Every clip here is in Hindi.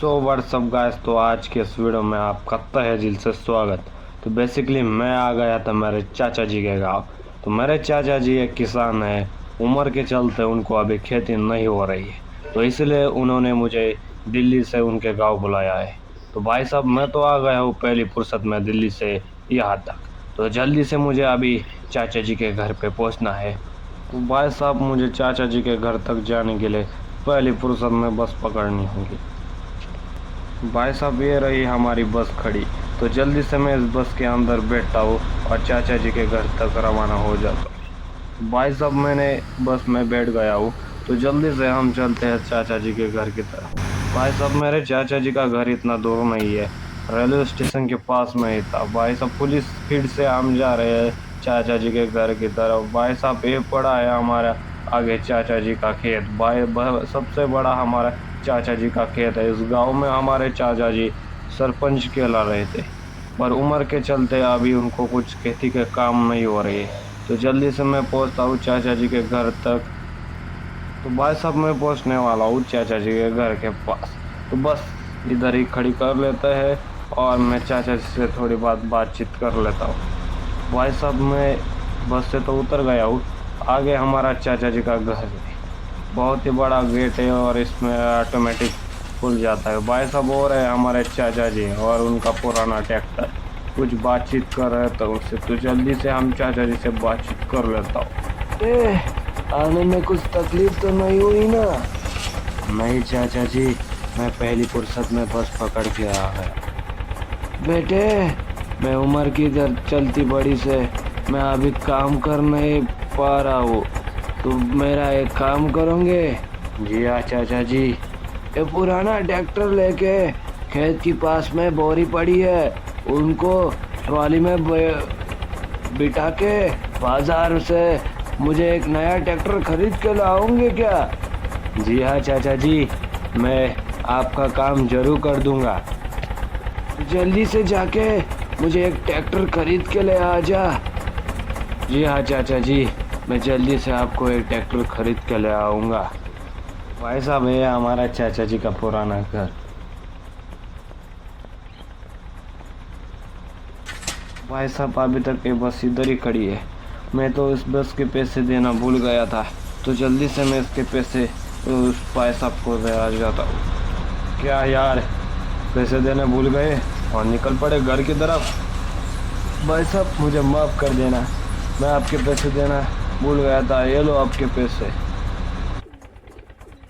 व्हाट्सअप गाइस, तो आज के इस वीडियो में आपका तहे दिल से स्वागत। तो बेसिकली मैं आ गया था मेरे चाचा जी के गांव। तो मेरे चाचा जी एक किसान है, उम्र के चलते उनको अभी खेती नहीं हो रही है, तो इसलिए उन्होंने मुझे दिल्ली से उनके गांव बुलाया है। तो भाई साहब मैं तो आ गया हूँ पहली फुर्सत में दिल्ली से यहाँ तक। तो जल्दी से मुझे अभी चाचा जी के घर पे पहुँचना है। तो भाई साहब मुझे चाचा जी के घर तक जाने के लिए पहली फुर्सत में बस पकड़नी होगी। भाई साहब ये रही हमारी बस खड़ी। तो जल्दी से मैं इस बस के अंदर बैठता हूँ और चाचा जी के घर तक रवाना हो जाता हूँ। भाई साहब मैंने बस में बैठ गया हूँ, तो जल्दी से हम चलते हैं चाचा जी के घर की तरफ। भाई साहब मेरे चाचा जी का घर इतना दूर नहीं है, रेलवे स्टेशन के पास में ही था। भाई साहब पुलिस स्पीड से हम जा रहे हैं चाचा जी के घर की तरफ। भाई साहब ये पड़ा है हमारा आगे चाचा जी का खेत। सबसे बड़ा हमारा चाचा जी का खेत है। इस गांव में हमारे चाचा जी सरपंच कहला रहे थे, पर उम्र के चलते अभी उनको कुछ खेती के काम नहीं हो रही है। तो जल्दी से मैं पहुंचता हूँ चाचा जी के घर तक। तो भाई साहब मैं पहुंचने वाला हूँ चाचा जी के घर के पास। तो बस इधर ही खड़ी कर लेते हैं और मैं चाचा जी से थोड़ी बातचीत कर लेता हूँ। भाई साहब मैं बस से तो उतर गया हूँ, आगे हमारा चाचा जी का घर है। बहुत ही बड़ा गेट है और इसमें ऑटोमेटिक खुल जाता है। भाई साहब और है हमारे चाचा जी और उनका पुराना ट्रैक्टर। कुछ बातचीत कर रहे थे उससे, तो जल्दी से हम चाचा जी से बातचीत कर लेता हूँ। आने में कुछ तकलीफ तो नहीं हुई ना? नहीं चाचा जी, मैं पहली फुर्सत में बस पकड़ के आ गया। बेटे, मैं उम्र की चलती बड़ी से मैं अभी काम कर नहीं पा रहा हूँ, तो मेरा एक काम करोगे? जी हाँ चाचा जी। ये पुराना ट्रैक्टर लेके खेत के पास में बोरी पड़ी है, उनको ट्रॉली में बिठा के बाजार से मुझे एक नया ट्रैक्टर खरीद के लाओगे क्या? जी हाँ चाचा जी, मैं आपका काम जरूर कर दूंगा। जल्दी से जाके मुझे एक ट्रैक्टर खरीद के ले आ जा। जी हाँ चाचा जी, मैं जल्दी से आपको एक ट्रैक्टर खरीद के ले आऊँगा। भाई साहब ये हमारा चाचा जी का पुराना घर। भाई साहब अभी तक ये बस इधर ही खड़ी है। मैं तो इस बस के पैसे देना भूल गया था, तो जल्दी से मैं इसके पैसे उस भाई साहब को दे आ जाता हूँ। क्या यार, पैसे देने भूल गए और निकल पड़े घर की तरफ। भाई साहब मुझे माफ़ कर देना, मैं आपके पैसे देना भूल गया था। ये लो आपके पैसे।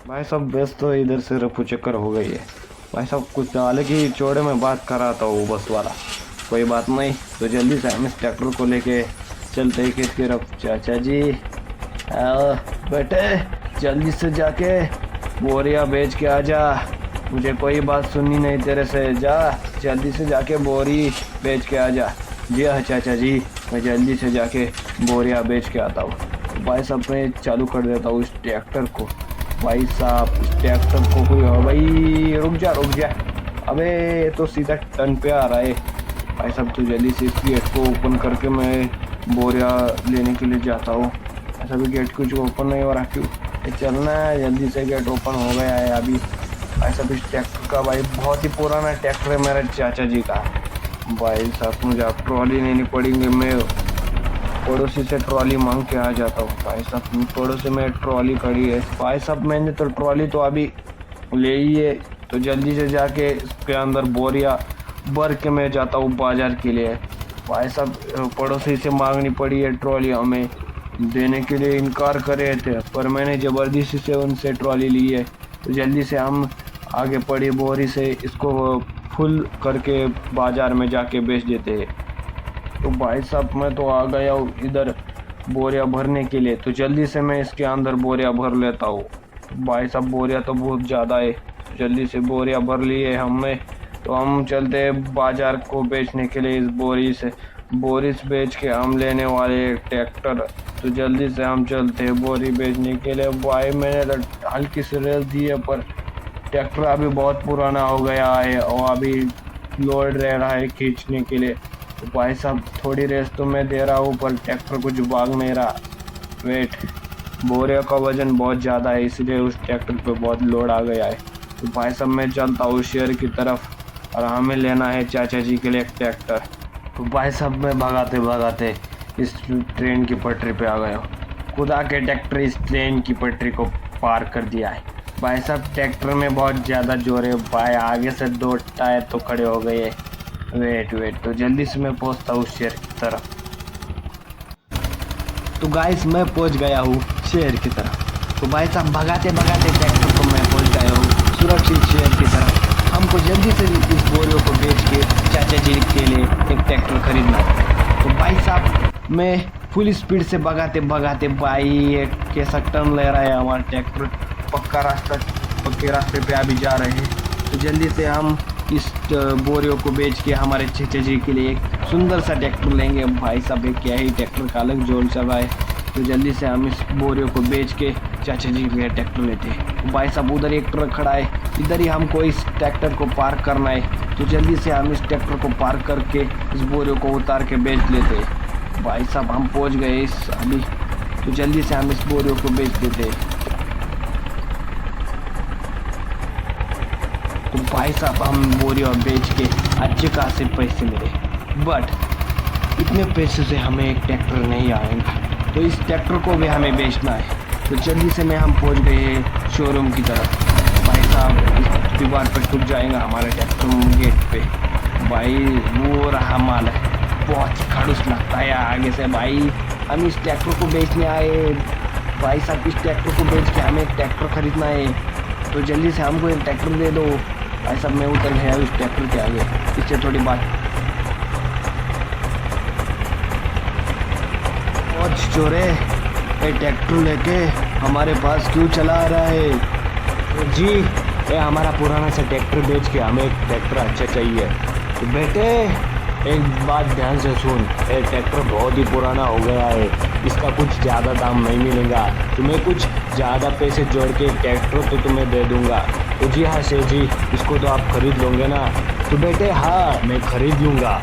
भाई साहब बस तो इधर से रफू चक्कर हो गई है। भाई साहब कुछ डाले की चौड़े में बात कराता हूँ बस वाला। कोई बात नहीं, तो जल्दी से हम इस ट्रैक्टर को लेके चलते ही खेत की तरफ। चाचा जी आओ बेटे, जल्दी से जाके बोरिया बेच के आ जा। मुझे कोई बात सुननी नहीं तेरे से, जा जल्दी से जाके बोरी बेच के आ जा। जी हाँ चाचा जी, मैं जल्दी से जाके बोरिया बेच के आता हूँ। भाई साहब मैं चालू कर देता हूँ इस ट्रैक्टर को। भाई साहब इस ट्रैक्टर को कोई भाई रुक जा। अबे तो सीधा टर्न पे आ रहा है। भाई साहब तो जल्दी से इस गेट को ओपन करके मैं बोरिया लेने के लिए जाता हूँ। ऐसा भी गेट कुछ ओपन नहीं हो रहा, क्यों? चलना है, जल्दी से गेट ओपन हो गया है अभी। भाई साहब इस ट्रैक्टर का भाई बहुत ही पुराना ट्रैक्टर है मेरे चाचा जी का। भाई साहब मुझे अब ट्रॉली लेनी पड़ेगी, मैं पड़ोसी से ट्रॉली मांग के आ जाता हूँ। भाई साहब पड़ोसी में ट्रॉली खड़ी है। भाई साहब मैंने तो ट्रॉली तो अभी ले ही है, तो जल्दी से जाके इसके अंदर बोरिया भर के मैं जाता हूँ बाजार के लिए। भाई साहब पड़ोसी से मांगनी पड़ी है ट्रॉली, हमें देने के लिए इनकार कर रहे थे, पर मैंने ज़बरदस्ती से उनसे ट्रॉली ली है। तो जल्दी से हम आगे पड़ी बोरी से इसको फुल करके बाज़ार में जाके बेच देते हैं। तो भाई साहब मैं तो आ गया हूँ इधर बोरिया भरने के लिए, तो जल्दी से मैं इसके अंदर बोरिया भर लेता हूँ। भाई साहब बोरिया तो बहुत ज़्यादा है, जल्दी से बोरिया भर लिए हमने। तो हम चलते हैं बाज़ार को बेचने के लिए। इस बोरी से बेच के हम लेने वाले ट्रैक्टर। तो जल्दी से हम चलते हैं बोरी बेचने के लिए। भाई मैंने तो हल्की सी रेस दी है, पर ट्रैक्टर अभी बहुत पुराना हो गया है और अभी लोड रह रहा है खींचने के लिए। तो भाई साहब थोड़ी रेस तो मैं दे रहा हूँ, पर ट्रैक्टर कुछ भाग नहीं रहा। वेट, बोरियों का वज़न बहुत ज़्यादा है, इसलिए उस ट्रैक्टर पे बहुत लोड आ गया है। तो भाई साहब मैं चलता हूँ शहर की तरफ और हमें लेना है चाचा जी के लिए एक ट्रैक्टर। तो भाई साहब मैं भगाते भगाते इस ट्रेन की पटरी पे आ गया हूँ। खुदा के ट्रैक्टर इस ट्रेन की पटरी को पार कर दिया है। भाई साहब ट्रैक्टर में बहुत ज़्यादा जोर है भाई, आगे से 2 टायर तो खड़े हो गए। वेट तो जल्दी से मैं पहुंचता हूँ शहर की तरफ। तो गाइस मैं पहुंच गया हूँ शहर की तरफ। तो भाई साहब भगाते भगाते ट्रैक्टर को मैं पहुंच गया हूँ सुरक्षित शहर की तरफ। हमको जल्दी से इस बोरियों को बेच के चाचा जी के लिए एक ट्रैक्टर खरीदना है। तो भाई साहब मैं फुल स्पीड से भगाते भगाते भाई एक कैसा टर्न ले रहा है हमारा ट्रैक्टर। पक्के रास्ते पे अभी जा रहे हैं। तो जल्दी से हम इस बोरियों को बेच के हमारे चाचा जी के लिए एक सुंदर सा ट्रैक्टर लेंगे। भाई साहब एक क्या ही ट्रैक्टर का अलग जोर चल रहा है। तो जल्दी से हम इस बोरियों को बेच के चाचा जी के लिए ट्रैक्टर लेते हैं। तो भाई साहब उधर एक ट्रक खड़ा है, इधर ही हमको इस ट्रैक्टर को पार करना है। तो जल्दी से हम इस ट्रैक्टर को पार करके इस बोरियों को उतार के बेच लेते हैं। भाई साहब हम पहुँच गए इस अभी। तो जल्दी से हम इस बोरियों को बेच देते हैं। तो भाई साहब हम बोरियों बेच के अच्छे खासे पैसे मिले, बट इतने पैसे से हमें एक ट्रैक्टर नहीं आएगा। तो इस ट्रैक्टर को भी हमें बेचना है। तो जल्दी से मैं हम पहुंच गए शोरूम की तरफ। भाई साहब इस दीवार पर टूट जाएगा हमारा ट्रैक्टर गेट पे। भाई वो रहा माल है, बहुत खड़ूस लगता है आगे से। भाई हम इस ट्रैक्टर को बेचने आए। भाई साहब इस ट्रैक्टर को बेच के हमें एक ट्रैक्टर खरीदना है। तो जल्दी से हमको एक ट्रैक्टर दे दो। भाई साहब मैं उतर गया उस ट्रैक्टर के आगे, इससे थोड़ी बात बहुत चोरे ये ट्रैक्टर लेके हमारे पास क्यों चला आ रहा है? जी ये हमारा पुराना सा ट्रैक्टर बेच के हमें एक ट्रैक्टर अच्छा चाहिए। तो बेटे एक बात ध्यान से सुन, ये ट्रैक्टर बहुत ही पुराना हो गया है, इसका कुछ ज़्यादा दाम नहीं मिलेगा। तुम्हें कुछ ज़्यादा पैसे जोड़ के ट्रैक्टर तो तुम्हें दे दूंगा। तो जी हाँ सेठ जी, इसको तो आप खरीद लोगे ना? तो बेटे हाँ मैं खरीद लूँगा।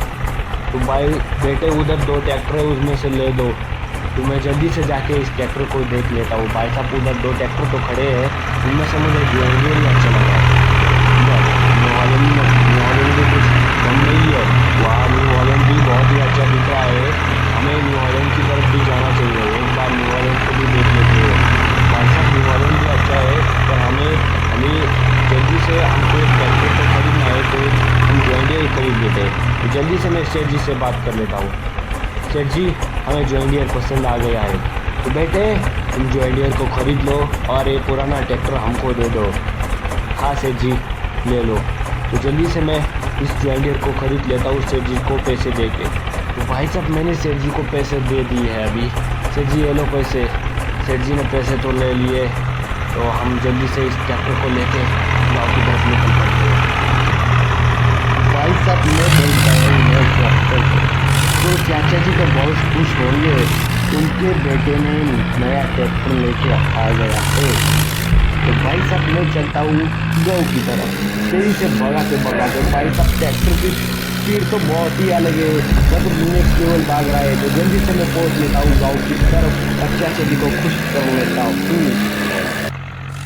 तो भाई बेटे उधर 2 ट्रैक्टर है उसमें से ले दो। तो मैं जल्दी से जाके इस ट्रैक्टर को देख लेता हूँ। भाई साहब उधर 2 ट्रैक्टर तो खड़े हैं, उनमें से मुझे न्यू अच्छा लगा। न्यू हॉलैंड भी कुछ कम नहीं है, वहाँ न्यू हॉलैंड भी बहुत ही अच्छा दिख रहा है। हमें न्यू हॉलैंड की तरफ भी जाना चाहिए, एक बार न्यू हॉलैंड को भी देख लेते हैं। भाई साहब न्यू हॉलैंड भी अच्छा है, पर हमें जल्दी से हमको एक ट्रैक्टर तो खरीदना है, तो हम जॉन डियर खरीद लेते हैं। तो जल्दी से मैं सेठ जी से बात कर लेता हूँ। सेठ जी हमें जॉन डियर पसंद आ गया है, तो बेटे तुम जॉन डियर को खरीद लो और ये पुराना ट्रैक्टर हमको दे दो। हाँ सेठ जी ले लो। तो जल्दी से मैं इस जॉन डियर को खरीद लेता हूँ सेठ जी को पैसे दे के। तो भाई साहब मैंने सेठ जी को पैसे दे दिए हैं अभी। सेठ जी ये लो पैसे। सेठ जी ने पैसे तो ले लिए। तो हम जल्दी से इस ट्रैक्टर को लेके गाँव की तरफ निकल पड़ते हैं। भाई साहब मैं बोलता हूँ ट्रैक्टर को, तो चाचा जी तो बहुत खुश होंगे, उनके बेटे ने नया ट्रैक्टर लेके आ गया है। तो भाई साहब मैं चलता हूँ गाँव की तरफ, तेजी से भगाते भगाते। भाई साहब ट्रैक्टर की स्पीड तो बहुत ही अलग है, मतलब नेक्स्ट लेवल भाग रहा है। तो जल्दी से मैं पहुँच लेता हूँ गाँव की तरफ और चाचा जी को खुश कर लेता हूँ।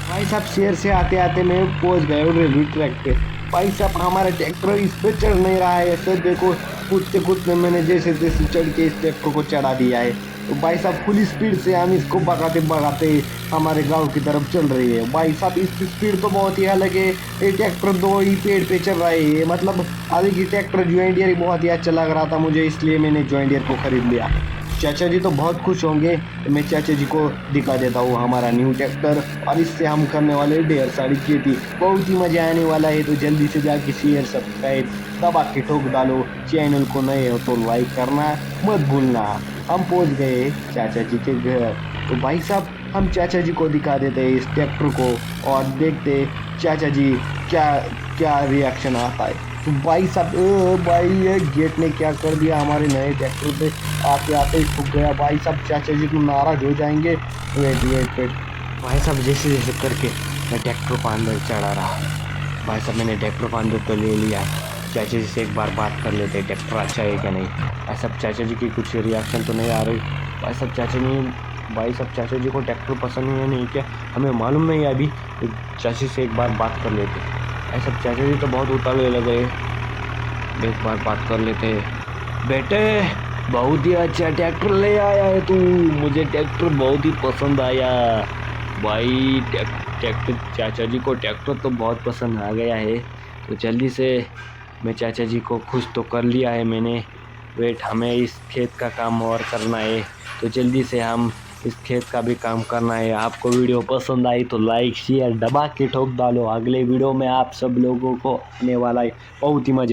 भाई साहब शहर से आते आते मैं पहुँच गया हूँ रेलवे ट्रैक पे। भाई साहब हमारा ट्रैक्टर इस पे चढ़ नहीं रहा है, ऐसे देखो कूदते कूदते मैंने जैसे तैसे चढ़ के इस ट्रैक्टर को चढ़ा दिया है। तो भाई साहब फुल स्पीड से हम इसको भगाते भगाते हमारे गांव की तरफ चल रही है। भाई साहब इसकी स्पीड तो बहुत ही अलग है, ये ट्रैक्टर 2 ही पेड़ पे चल रहा है। मतलब अभी की ट्रैक्टर जॉन डियर बहुत ही अच्छा लग रहा था मुझे, इसलिए मैंने जॉन डियर को खरीद लिया। चाचा जी तो बहुत खुश होंगे। तो मैं चाचा जी को दिखा देता हूँ हमारा न्यू ट्रैक्टर, और इससे हम करने वाले ढेर सारी खेती, बहुत ही मजा आने वाला है। तो जल्दी से जाके शेयर सब्सक्राइब दबा के ठोक डालो, चैनल को नए हो तो लाइक करना मत भूलना। हम पहुँच गए चाचा जी के घर। तो भाई साहब हम चाचा जी को दिखा देते हैं इस ट्रैक्टर को और देखते चाचा जी क्या क्या रिएक्शन आता है। तो भाई साहब भाई ये गेट ने क्या कर दिया, हमारे नए ट्रैक्टर पे आते आते ही ठुक गया। भाई साहब चाचा जी को नाराज हो जाएंगे। वेट भाई साहब जैसे जैसे करके मैं ट्रैक्टर को अंदर चढ़ा रहा। भाई साहब मैंने ट्रैक्टर को अंदर तो ले लिया। चाचा जी से एक बार बात कर लेते हैं ट्रैक्टर अच्छा है क्या नहीं। भाई साहब चाचा जी की कुछ रिएक्शन तो नहीं आ रही। भाई साहब चाचा जी को ट्रैक्टर पसंद है नहीं क्या, हमें मालूम नहीं है अभी। तो चाची से एक बार बात कर लेते। ऐसा चाचा जी तो बहुत उतावले लगे, एक बार बात कर लेते। बेटे, बहुत ही अच्छा ट्रैक्टर ले आया है तू। मुझे ट्रैक्टर बहुत ही पसंद आया भाई। ट्रैक्टर, चाचा जी को ट्रैक्टर तो बहुत पसंद आ गया है, तो जल्दी से मैं चाचा जी को खुश तो कर लिया है मैंने। वेट, हमें इस खेत का काम और करना है, तो जल्दी से हम इस खेत का भी काम करना है। आपको वीडियो पसंद आई तो लाइक शेयर दबा के ठोक डालो। अगले वीडियो में आप सब लोगों को आने वाला है बहुत ही मजा।